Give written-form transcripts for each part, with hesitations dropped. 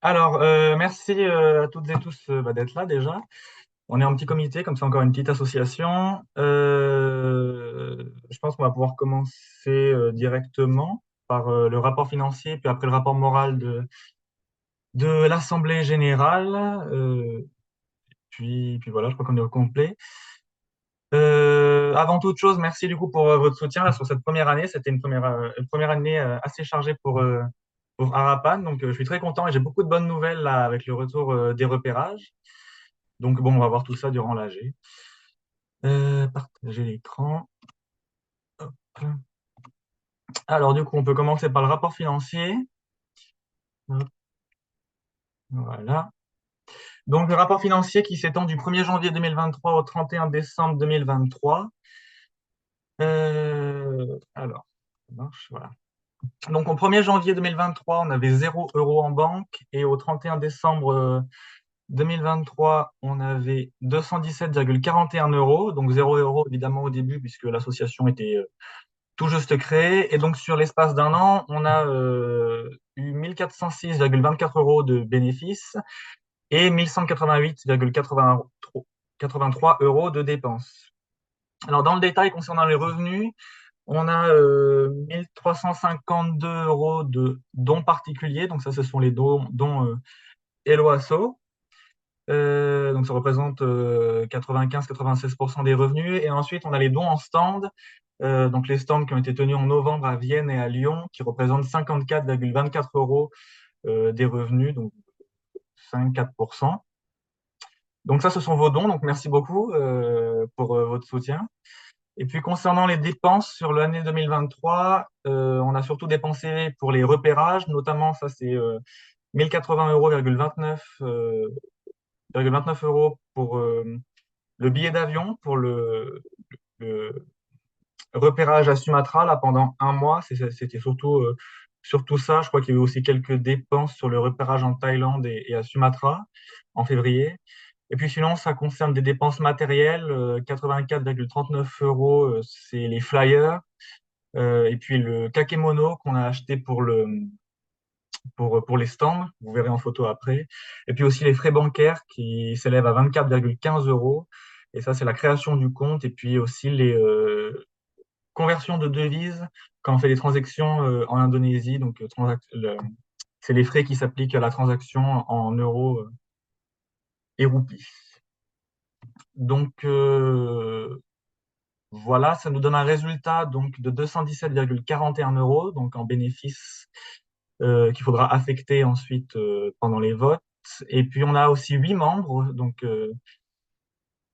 Alors, merci à toutes et tous d'être là déjà. On est en petit comité, comme c'est encore une petite association. Je pense qu'on va pouvoir commencer directement par le rapport financier, puis après le rapport moral de l'Assemblée générale. Puis voilà, je crois qu'on est au complet. Avant toute chose, merci du coup pour votre soutien là, sur cette première année. C'était une première année assez chargée pour Arapan. Donc, je suis très content et j'ai beaucoup de bonnes nouvelles là, avec le retour des repérages. Donc, bon, on va voir tout ça durant l'AG. Partager l'écran. Hop. Alors, du coup, on peut commencer par le rapport financier. Hop, voilà. Donc, le rapport financier qui s'étend du 1er janvier 2023 au 31 décembre 2023. Alors, ça marche, voilà. Donc, au 1er janvier 2023, on avait 0 € en banque et au 31 décembre 2023, on avait 217,41 euros. Donc, 0 € évidemment au début puisque l'association était tout juste créée. Et donc, sur l'espace d'un an, on a eu 1406,24 euros de bénéfices et 1188,83 euros de dépenses. Alors, dans le détail concernant les revenus, on a 1352 euros de dons particuliers. Donc, ça, ce sont les dons Hello Asso. Donc, ça représente 95-96% des revenus. Et ensuite, on a les dons en stand. Donc, les stands qui ont été tenus en novembre à Vienne et à Lyon, qui représentent 54,24 euros des revenus, donc 5-4%. Donc, ça, ce sont vos dons. Donc, merci beaucoup pour votre soutien. Et puis concernant les dépenses sur l'année 2023, on a surtout dépensé pour les repérages, notamment ça c'est 1080 euros,29 euros pour le billet d'avion pour le repérage à Sumatra là, pendant un mois. C'était surtout ça. Je crois qu'il y a eu aussi quelques dépenses sur le repérage en Thaïlande et à Sumatra en février. Et puis sinon, ça concerne des dépenses matérielles, 84,39 euros, c'est les flyers, et puis le kakémono qu'on a acheté pour les stands, vous verrez en photo après. Et puis aussi les frais bancaires qui s'élèvent à 24,15 euros. Et ça, c'est la création du compte. Et puis aussi les conversions de devises quand on fait des transactions en Indonésie. Donc, c'est les frais qui s'appliquent à la transaction en euros et roupies. Donc, voilà, ça nous donne un résultat donc de 217,41 euros donc en bénéfice qu'il faudra affecter ensuite pendant les votes. Et puis on a aussi 8 membres, donc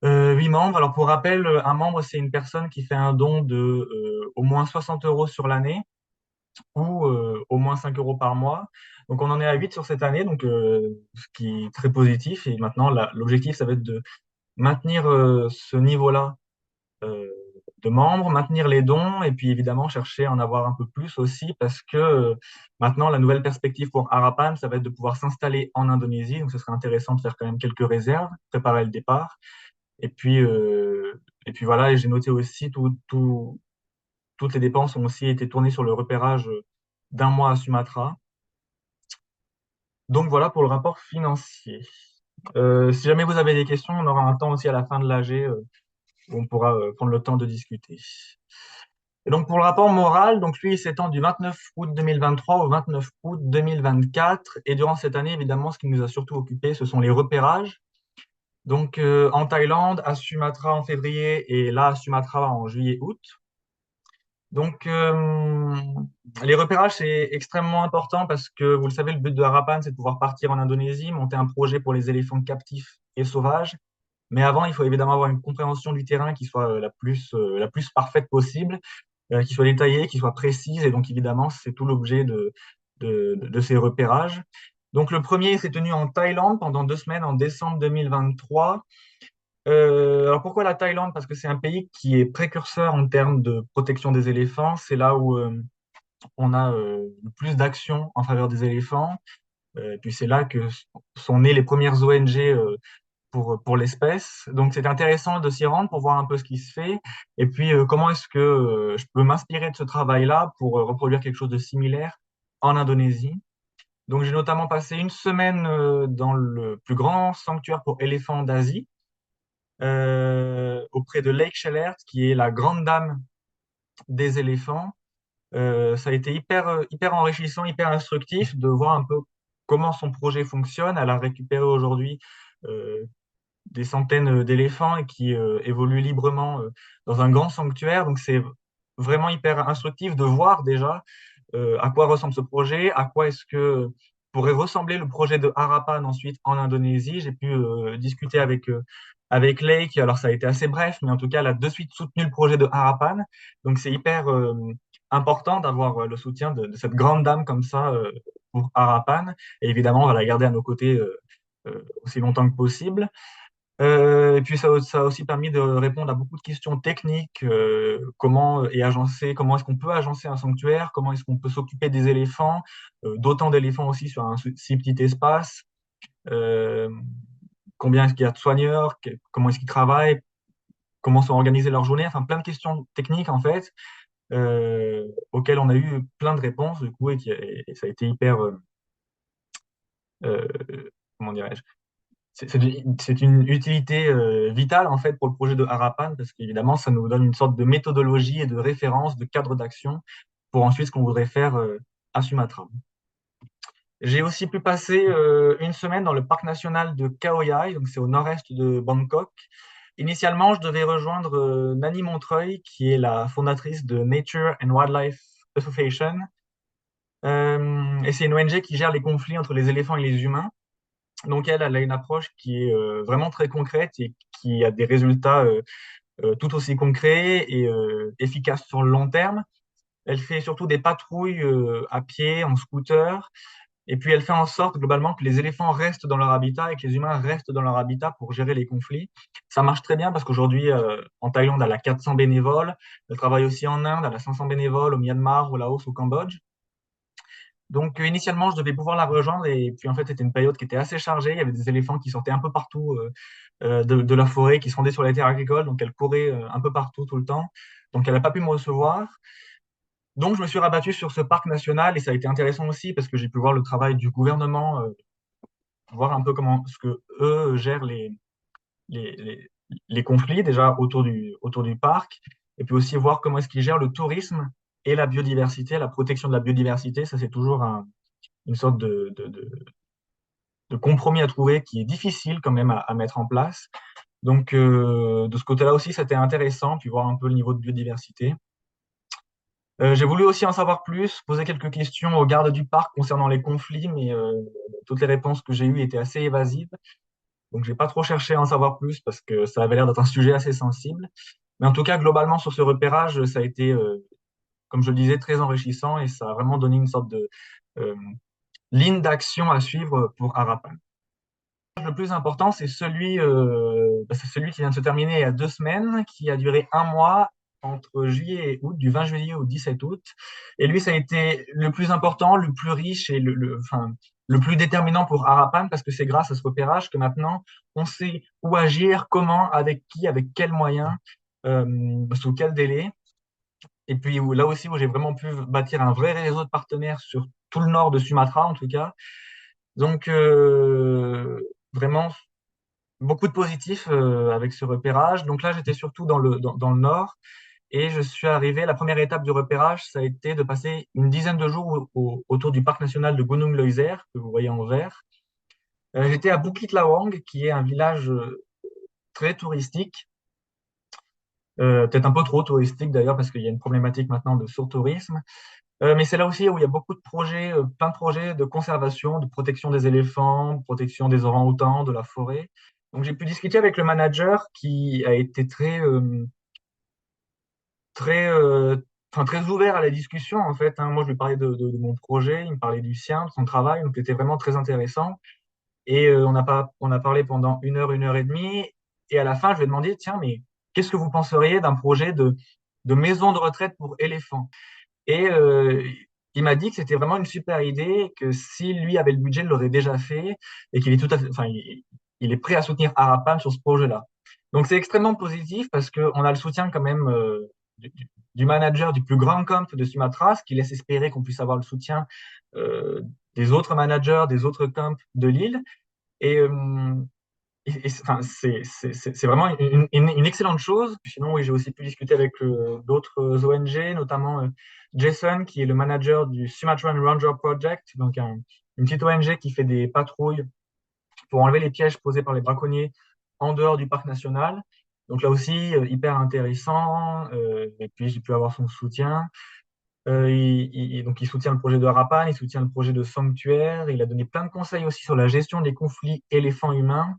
8 membres. Alors pour rappel, un membre c'est une personne qui fait un don de au moins 60 euros sur l'année ou au moins 5 euros par mois. Donc on en est à 8 sur cette année, donc ce qui est très positif. Et maintenant l'objectif ça va être de maintenir ce niveau-là euh, de membres, maintenir les dons et puis évidemment chercher à en avoir un peu plus aussi parce que maintenant la nouvelle perspective pour Arapan, ça va être de pouvoir s'installer en Indonésie. Donc ce serait intéressant de faire quand même quelques réserves, préparer le départ. Et puis voilà, et j'ai noté aussi toutes les dépenses ont aussi été tournées sur le repérage d'un mois à Sumatra. Donc voilà pour le rapport financier. Si jamais vous avez des questions, on aura un temps aussi à la fin de l'AG où on pourra prendre le temps de discuter. Et donc pour le rapport moral, donc lui il s'étend du 29 août 2023 au 29 août 2024. Et durant cette année, évidemment, ce qui nous a surtout occupé, ce sont les repérages. Donc en Thaïlande, à Sumatra en février et là à Sumatra en juillet-août. Donc les repérages, c'est extrêmement important parce que vous le savez, le but de Harapan, c'est de pouvoir partir en Indonésie, monter un projet pour les éléphants captifs et sauvages. Mais avant, il faut évidemment avoir une compréhension du terrain qui soit la plus parfaite possible, qui soit détaillée, qui soit précise. Et donc, évidemment, c'est tout l'objet de ces repérages. Donc, le premier s'est tenu en Thaïlande pendant 2 semaines en décembre 2023. Alors, pourquoi la Thaïlande? Parce que c'est un pays qui est précurseur en termes de protection des éléphants. C'est là où on a le plus d'actions en faveur des éléphants. Et puis, c'est là que sont nées les premières ONG pour l'espèce. Donc, c'est intéressant de s'y rendre pour voir un peu ce qui se fait. Et puis, comment est-ce que je peux m'inspirer de ce travail-là pour reproduire quelque chose de similaire en Indonésie. Donc, j'ai notamment passé une semaine dans le plus grand sanctuaire pour éléphants d'Asie, auprès de Lake Shellert, qui est la grande dame des éléphants. Ça a été hyper enrichissant, hyper instructif de voir un peu comment son projet fonctionne. Elle a récupéré aujourd'hui euh, des centaines d'éléphants et qui évoluent librement dans un grand sanctuaire. Donc c'est vraiment hyper instructif de voir déjà à quoi ressemble ce projet, à quoi est-ce que pourrait ressembler le projet de Harapan ensuite en Indonésie. J'ai pu discuter avec Lake, alors ça a été assez bref, mais en tout cas, elle a de suite soutenu le projet de Harapan. Donc c'est hyper important d'avoir le soutien de cette grande dame comme ça pour Harapan. Et évidemment, on va la garder à nos côtés aussi longtemps que possible. Et puis ça a aussi permis de répondre à beaucoup de questions techniques. Comment est-ce qu'on peut agencer un sanctuaire, comment est-ce qu'on peut s'occuper des éléphants, d'autant d'éléphants aussi sur un si petit espace, euh, combien est-ce qu'il y a de soigneurs, comment est-ce qu'ils travaillent, comment sont organisées leurs journées, enfin plein de questions techniques en fait, auxquelles on a eu plein de réponses du coup et ça a été hyper, euh, comment dirais-je, c'est une utilité vitale en fait pour le projet de Harapan parce qu'évidemment ça nous donne une sorte de méthodologie et de référence, de cadre d'action pour ensuite ce qu'on voudrait faire à Sumatra. J'ai aussi pu passer une semaine dans le parc national de Khao Yai, donc c'est au nord-est de Bangkok. Initialement, je devais rejoindre Nani Montreuil, qui est la fondatrice de Nature and Wildlife Association. Et c'est une ONG qui gère les conflits entre les éléphants et les humains. Donc elle a une approche qui est vraiment très concrète et qui a des résultats tout aussi concrets et efficaces sur le long terme. Elle fait surtout des patrouilles à pied, en scooter, et puis elle fait en sorte globalement que les éléphants restent dans leur habitat et que les humains restent dans leur habitat pour gérer les conflits. Ça marche très bien parce qu'aujourd'hui, en Thaïlande, elle a 400 bénévoles. Elle travaille aussi en Inde, elle a 500 bénévoles, au Myanmar, au Laos, au Cambodge. Donc, initialement, je devais pouvoir la rejoindre et puis en fait, c'était une période qui était assez chargée. Il y avait des éléphants qui sortaient un peu partout de la forêt, qui se rendaient sur les terres agricoles. Donc, elle courait un peu partout tout le temps. Donc, elle n'a pas pu me recevoir. Donc, je me suis rabattu sur ce parc national et ça a été intéressant aussi parce que j'ai pu voir le travail du gouvernement, voir un peu comment ce que eux gèrent les, les, les conflits déjà autour du parc et puis aussi voir comment est-ce qu'ils gèrent le tourisme et la biodiversité, la protection de la biodiversité. Ça, c'est toujours une sorte de compromis à trouver qui est difficile quand même à mettre en place. Donc, de ce côté-là aussi, c'était intéressant, puis voir un peu le niveau de biodiversité. J'ai voulu aussi en savoir plus, poser quelques questions aux gardes du parc concernant les conflits, mais toutes les réponses que j'ai eues étaient assez évasives. Donc, j'ai pas trop cherché à en savoir plus parce que ça avait l'air d'être un sujet assez sensible. Mais en tout cas, globalement, sur ce repérage, ça a été, comme je le disais, très enrichissant et ça a vraiment donné une sorte de euh, ligne d'action à suivre pour Arapan. Le plus important, c'est celui qui vient de se terminer il y a 2 semaines, qui a duré un mois entre juillet et août, du 20 juillet au 17 août. Et lui, ça a été le plus important, le plus riche et enfin, le plus déterminant pour Harapan parce que c'est grâce à ce repérage que maintenant, on sait où agir, comment, avec qui, avec quels moyens, sous quel délai. Et puis là aussi, où j'ai vraiment pu bâtir un vrai réseau de partenaires sur tout le nord de Sumatra, en tout cas. Donc, vraiment, beaucoup de positifs avec ce repérage. Donc là, j'étais surtout dans le nord et je suis arrivé. La première étape du repérage, ça a été de passer une dizaine de jours autour du parc national de Gunung Leuser, que vous voyez en vert. J'étais à Bukit Lawang, qui est un village très touristique, peut-être un peu trop touristique d'ailleurs, parce qu'il y a une problématique maintenant de surtourisme. Mais c'est là aussi où il y a beaucoup de projets, plein de projets de conservation, de protection des éléphants, de protection des orang-outans, de la forêt. Donc j'ai pu discuter avec le manager qui a été très, enfin, très ouvert à la discussion en fait, hein. Moi je lui parlais de mon projet, il me parlait du sien, de son travail, donc c'était vraiment très intéressant. Et on a parlé pendant une heure et demie. Et à la fin je lui ai demandé, tiens, mais qu'est-ce que vous penseriez d'un projet de maison de retraite pour éléphants? Et il m'a dit que c'était vraiment une super idée, que si lui avait le budget, il l'aurait déjà fait, et qu'il est tout à fait, enfin, il est prêt à soutenir Harapan sur ce projet-là. Donc c'est extrêmement positif parce qu'on a le soutien quand même du manager du plus grand camp de Sumatra, ce qui laisse espérer qu'on puisse avoir le soutien euh, des autres managers, des autres camps de l'île. Et, enfin, c'est vraiment une excellente chose. Sinon, oui, j'ai aussi pu discuter avec d'autres ONG, notamment Jason, qui est le manager du Sumatran Ranger Project, donc une petite ONG qui fait des patrouilles pour enlever les pièges posés par les braconniers en dehors du parc national. Donc là aussi, hyper intéressant. Et puis, j'ai pu avoir son soutien. Donc, il soutient le projet de Harapan, il soutient le projet de Sanctuaire. Il a donné plein de conseils aussi sur la gestion des conflits éléphants-humains.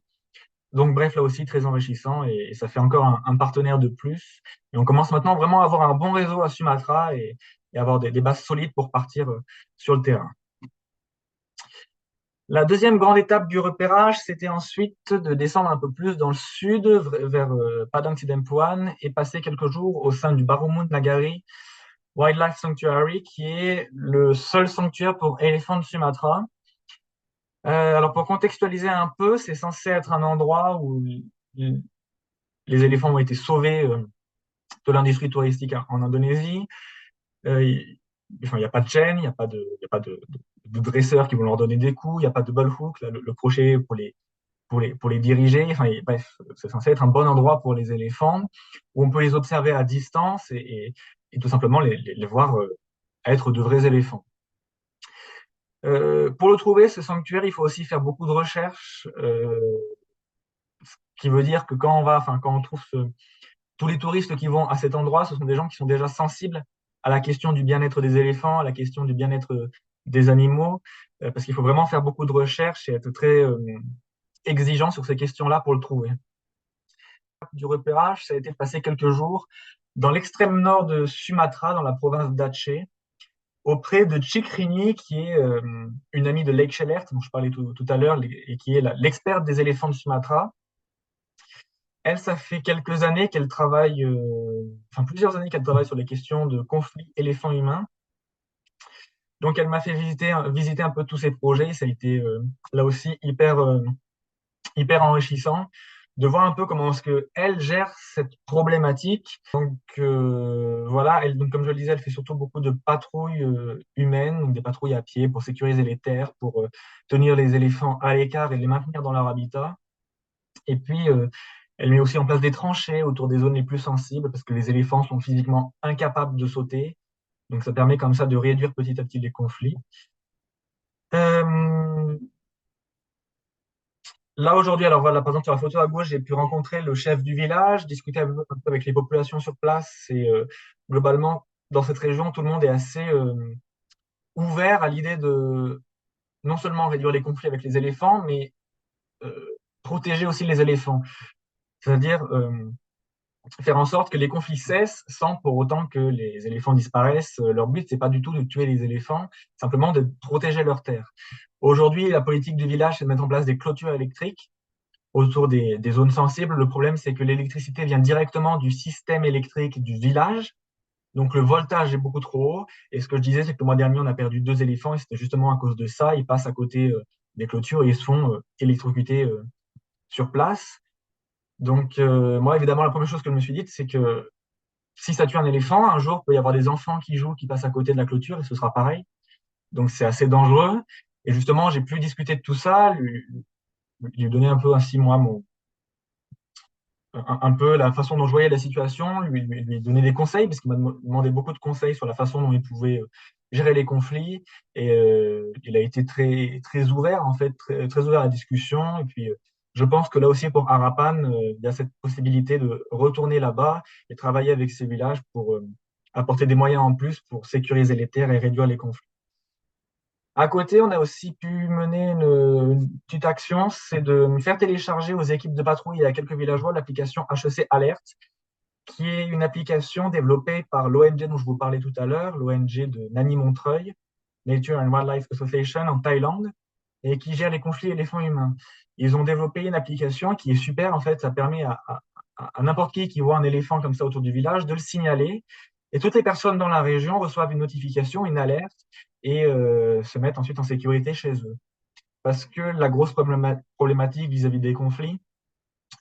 Donc, bref, là aussi, très enrichissant et ça fait encore un partenaire de plus. Et on commence maintenant vraiment à avoir un bon réseau à Sumatra et avoir des bases solides pour partir sur le terrain. La deuxième grande étape du repérage, c'était ensuite de descendre un peu plus dans le sud, vers Padang Sidempuan, et passer quelques jours au sein du Barumund Nagari Wildlife Sanctuary, qui est le seul sanctuaire pour éléphants de Sumatra. Alors, pour contextualiser un peu, c'est censé être un endroit où les éléphants ont été sauvés de l'industrie touristique en Indonésie. Enfin, il n'y a pas de chaîne, il n'y a pas de dresseurs qui vont leur donner des coups, il n'y a pas de bullhook, le crochet pour les diriger. Enfin, bref, c'est censé être un bon endroit pour les éléphants où on peut les observer à distance et tout simplement les voir être de vrais éléphants. Pour le trouver, ce sanctuaire, il faut aussi faire beaucoup de recherches, ce qui veut dire que quand on trouve tous les touristes qui vont à cet endroit, ce sont des gens qui sont déjà sensibles à la question du bien-être des éléphants, à la question du bien-être des animaux, parce qu'il faut vraiment faire beaucoup de recherches et être très exigeant sur ces questions-là pour le trouver. Du repérage, ça a été de passer quelques jours dans l'extrême nord de Sumatra, dans la province d'Aceh, auprès de Chikrini, qui est une amie de Lake Shellert, dont je parlais tout à l'heure, et qui est l'experte des éléphants de Sumatra. Elle, ça fait quelques années qu'elle travaille, enfin plusieurs années qu'elle travaille sur les questions de conflits éléphants-humains. Donc, elle m'a fait visiter un peu tous ces projets. Ça a été là aussi hyper enrichissant de voir un peu comment est-ce que elle gère cette problématique. Donc voilà, donc comme je le disais, elle fait surtout beaucoup de patrouilles humaines, donc des patrouilles à pied pour sécuriser les terres, pour tenir les éléphants à l'écart et les maintenir dans leur habitat. Et puis elle met aussi en place des tranchées autour des zones les plus sensibles parce que les éléphants sont physiquement incapables de sauter. Donc ça permet comme ça de réduire petit à petit les conflits. Euh, Là, aujourd'hui, alors voilà, par exemple, sur la photo à gauche, j'ai pu rencontrer le chef du village, discuter un peu avec les populations sur place. Et globalement, dans cette région, tout le monde est assez ouvert à l'idée de non seulement réduire les conflits avec les éléphants, mais protéger aussi les éléphants. C'est-à-dire faire en sorte que les conflits cessent sans pour autant que les éléphants disparaissent. Leur but, c'est pas du tout de tuer les éléphants, simplement de protéger leurs terres. Aujourd'hui, la politique du village, c'est de mettre en place des clôtures électriques autour des zones sensibles. Le problème, c'est que l'électricité vient directement du système électrique du village. Donc, le voltage est beaucoup trop haut. Et ce que je disais, c'est que le mois dernier, on a perdu 2 éléphants et c'était justement à cause de ça. Ils passent à côté des clôtures et ils se font électrocuter sur place. Donc, moi, évidemment, la première chose que je me suis dite, c'est que si ça tue un éléphant, un jour, il peut y avoir des enfants qui jouent, qui passent à côté de la clôture et ce sera pareil. Donc, c'est assez dangereux. Et justement, j'ai pu discuter de tout ça, lui donner un peu ainsi, moi, un peu la façon dont je voyais la situation, lui donner des conseils, parce qu'il m'a demandé beaucoup de conseils sur la façon dont il pouvait gérer les conflits. Et il a été très ouvert, en fait, très ouvert à la discussion. Et puis, je pense que là aussi, pour Harapan, il y a cette possibilité de retourner là-bas et travailler avec ces villages pour apporter des moyens en plus pour sécuriser les terres et réduire les conflits. À côté, on a aussi pu mener une petite action, c'est de faire télécharger aux équipes de patrouille et à quelques villageois l'application HEC Alert, qui est une application développée par l'ONG dont je vous parlais tout à l'heure, l'ONG de Nani Montreuil, Nature and Wildlife Association en Thaïlande, et qui gère les conflits éléphants humains. Ils ont développé une application qui est super, en fait, ça permet à n'importe qui voit un éléphant comme ça autour du village de le signaler. Et toutes les personnes dans la région reçoivent une notification, une alerte, et se mettent ensuite en sécurité chez eux. Parce que la grosse problématique vis-à-vis des conflits,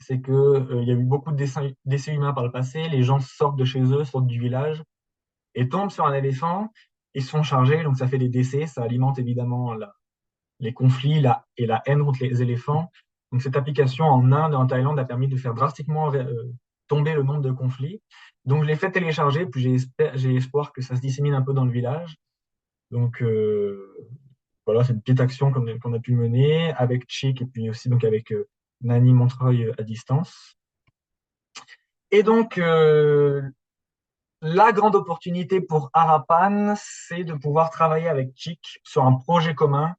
c'est que il y a eu beaucoup de décès humains par le passé, les gens sortent de chez eux, sortent du village, et tombent sur un éléphant, ils se font charger, donc ça fait des décès, ça alimente évidemment les conflits et la haine contre les éléphants. Donc cette application en Inde et en Thaïlande a permis de faire drastiquement tomber le nombre de conflits. Donc je l'ai fait télécharger, puis j'ai espoir que ça se dissémine un peu dans le village. Donc voilà, c'est une petite action qu'on a pu mener avec Chick et puis aussi donc avec Nani Montreuil à distance. Et donc la grande opportunité pour Harapan, c'est de pouvoir travailler avec Chick sur un projet commun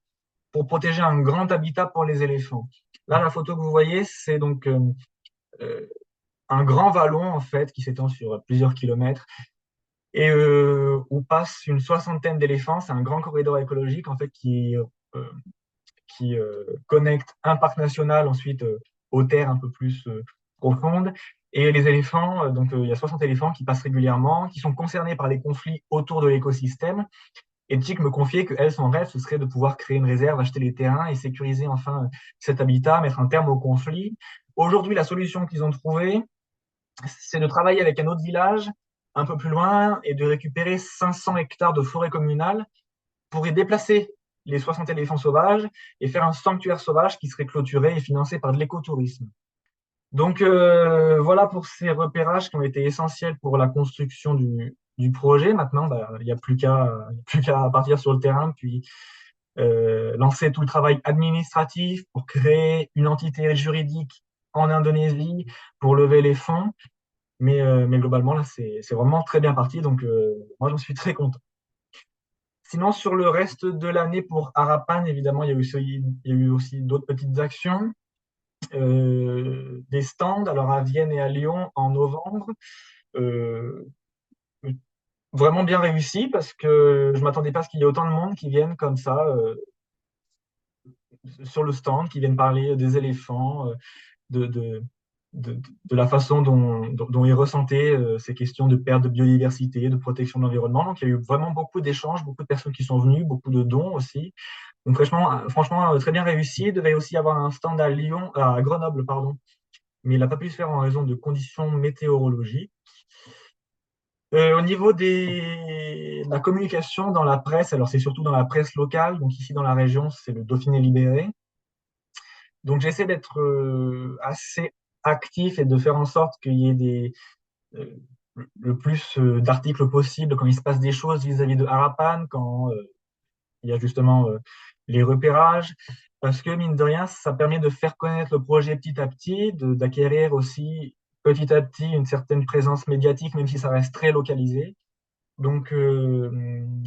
pour protéger un grand habitat pour les éléphants. Là, la photo que vous voyez, c'est donc euh, un grand vallon en fait qui s'étend sur plusieurs kilomètres et où passe une soixantaine d'éléphants. C'est un grand corridor écologique en fait qui connecte un parc national ensuite aux terres un peu plus profondes. Et les éléphants, il y a 60 éléphants qui passent régulièrement, qui sont concernés par les conflits autour de l'écosystème. Et Chick me confiait que elle, son rêve, ce serait de pouvoir créer une réserve, acheter les terrains et sécuriser enfin cet habitat, mettre un terme au conflit. Aujourd'hui, la solution qu'ils ont trouvée, c'est de travailler avec un autre village un peu plus loin et de récupérer 500 hectares de forêt communale pour y déplacer les 60 éléphants sauvages et faire un sanctuaire sauvage qui serait clôturé et financé par de l'écotourisme. Donc voilà pour ces repérages qui ont été essentiels pour la construction du projet. Maintenant, bah, il n'y a plus qu'à partir sur le terrain, puis lancer tout le travail administratif pour créer une entité juridique en Indonésie, pour lever les fonds. Mais globalement, là, c'est vraiment très bien parti. Donc moi, j'en suis très content. Sinon, sur le reste de l'année pour Harapan, évidemment, il y a eu aussi d'autres petites actions. Des stands, alors à Vienne et à Lyon en novembre. Euh, Vraiment bien réussi parce que je m'attendais pas à ce qu'il y ait autant de monde qui viennent comme ça sur le stand, qui viennent parler des éléphants, de, de, de la façon dont ils ressentaient ces questions de perte de biodiversité, de protection de l'environnement. Donc il y a eu vraiment beaucoup d'échanges, beaucoup de personnes qui sont venues, beaucoup de dons aussi. Donc franchement, très bien réussi. Il devait aussi avoir un stand à Lyon, à Grenoble, pardon, mais il n'a pas pu se faire en raison de conditions météorologiques. Au niveau de la communication dans la presse, alors c'est surtout dans la presse locale, donc ici dans la région, c'est le Dauphiné Libéré. Donc j'essaie d'être assez actif et de faire en sorte qu'il y ait euh, le plus d'articles possible quand il se passe des choses vis-à-vis de Harapan, quand il y a justement les repérages, parce que mine de rien, ça permet de faire connaître le projet petit à petit, d'acquérir aussi petit à petit une certaine présence médiatique, même si ça reste très localisé. Donc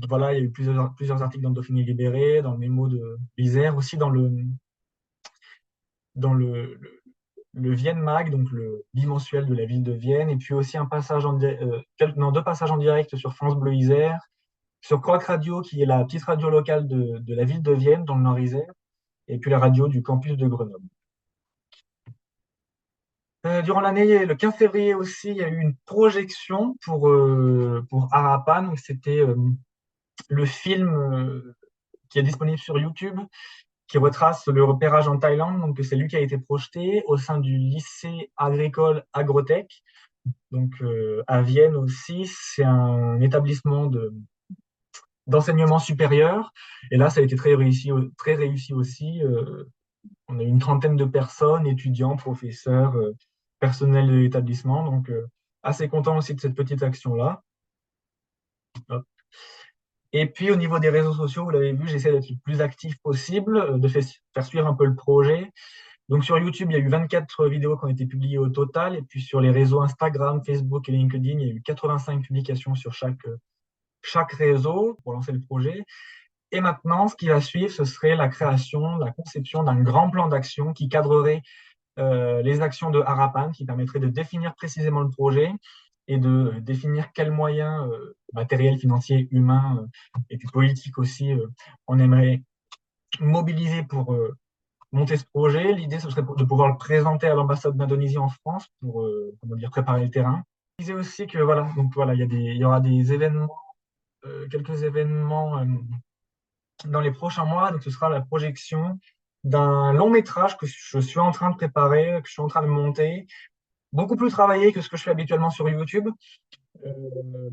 voilà, il y a eu plusieurs articles dans le Dauphiné Libéré, dans le Mémo de l'Isère, aussi dans le Vienne Mag, donc le bimensuel de la ville de Vienne, et puis aussi un passage non, deux passages en direct sur France Bleu Isère, sur Croac Radio, qui est la petite radio locale de la ville de Vienne, dans le Nord-Isère, et puis la radio du campus de Grenoble. Durant l'année, le 15 février aussi, il y a eu une projection pour Harapan. Donc c'était le film qui est disponible sur YouTube, qui retrace le repérage en Thaïlande. Donc c'est lui qui a été projeté au sein du lycée agricole Agrotech. Donc à Vienne aussi, c'est un établissement d'enseignement supérieur. Et là, ça a été très réussi aussi. On a eu une trentaine de personnes, étudiants, professeurs, personnel de l'établissement. Donc, assez content aussi de cette petite action-là. Hop. Et puis, au niveau des réseaux sociaux, vous l'avez vu, j'essaie d'être le plus actif possible, de faire suivre un peu le projet. Donc, sur YouTube, il y a eu 24 vidéos qui ont été publiées au total. Et puis, sur les réseaux Instagram, Facebook et LinkedIn, il y a eu 85 publications sur chaque réseau pour lancer le projet. Et maintenant, ce qui va suivre, ce serait la création, la conception d'un grand plan d'action qui cadrerait les actions de Harapan, qui permettraient de définir précisément le projet et de définir quels moyens matériels, financiers, humains et puis politiques aussi on aimerait mobiliser pour monter ce projet. L'idée, ce serait de pouvoir le présenter à l'ambassade d'Indonésie en France pour comment dire, préparer le terrain. Je disais aussi que voilà, donc voilà, il y aura des événements, quelques événements dans les prochains mois. Donc ce sera la projection d'un long métrage que je suis en train de préparer, que je suis en train de monter, beaucoup plus travaillé que ce que je fais habituellement sur YouTube. Euh,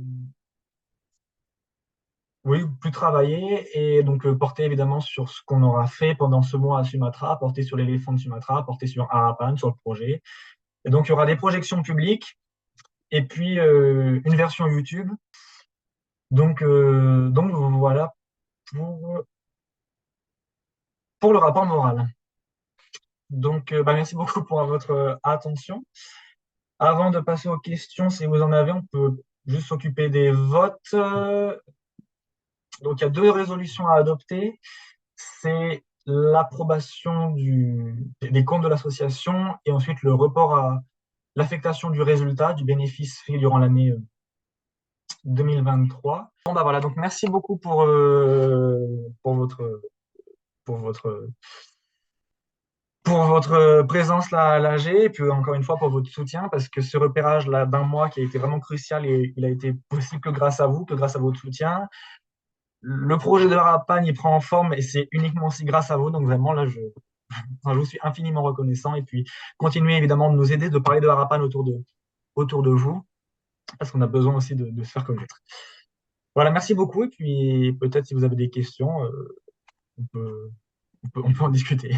oui, plus travailler et donc porter évidemment sur ce qu'on aura fait pendant ce mois à Sumatra, porter sur l'éléphant de Sumatra, porter sur Harapan, sur le projet. Et donc il y aura des projections publiques et puis une version YouTube. Donc voilà pour, pour le rapport moral. Donc bah, merci beaucoup pour votre attention. Avant de passer aux questions, si vous en avez, on peut juste s'occuper des votes. Donc il y a deux résolutions à adopter. C'est l'approbation des comptes de l'association et ensuite le report à l'affectation du résultat, du bénéfice fait durant l'année 2023. Bon, bah voilà, donc merci beaucoup pour pour votre, pour votre présence là à l'AG et puis encore une fois pour votre soutien parce que ce repérage là d'un mois qui a été vraiment crucial et il a été possible que grâce à vous, que grâce à votre soutien. Le projet de Harapan, il prend en forme et c'est uniquement aussi grâce à vous. Donc vraiment là, enfin, je vous suis infiniment reconnaissant et puis continuez évidemment de nous aider, de parler de Harapan autour de vous parce qu'on a besoin aussi de se faire connaître. Voilà, merci beaucoup et puis peut-être si vous avez des questions, on peut, on peut en discuter.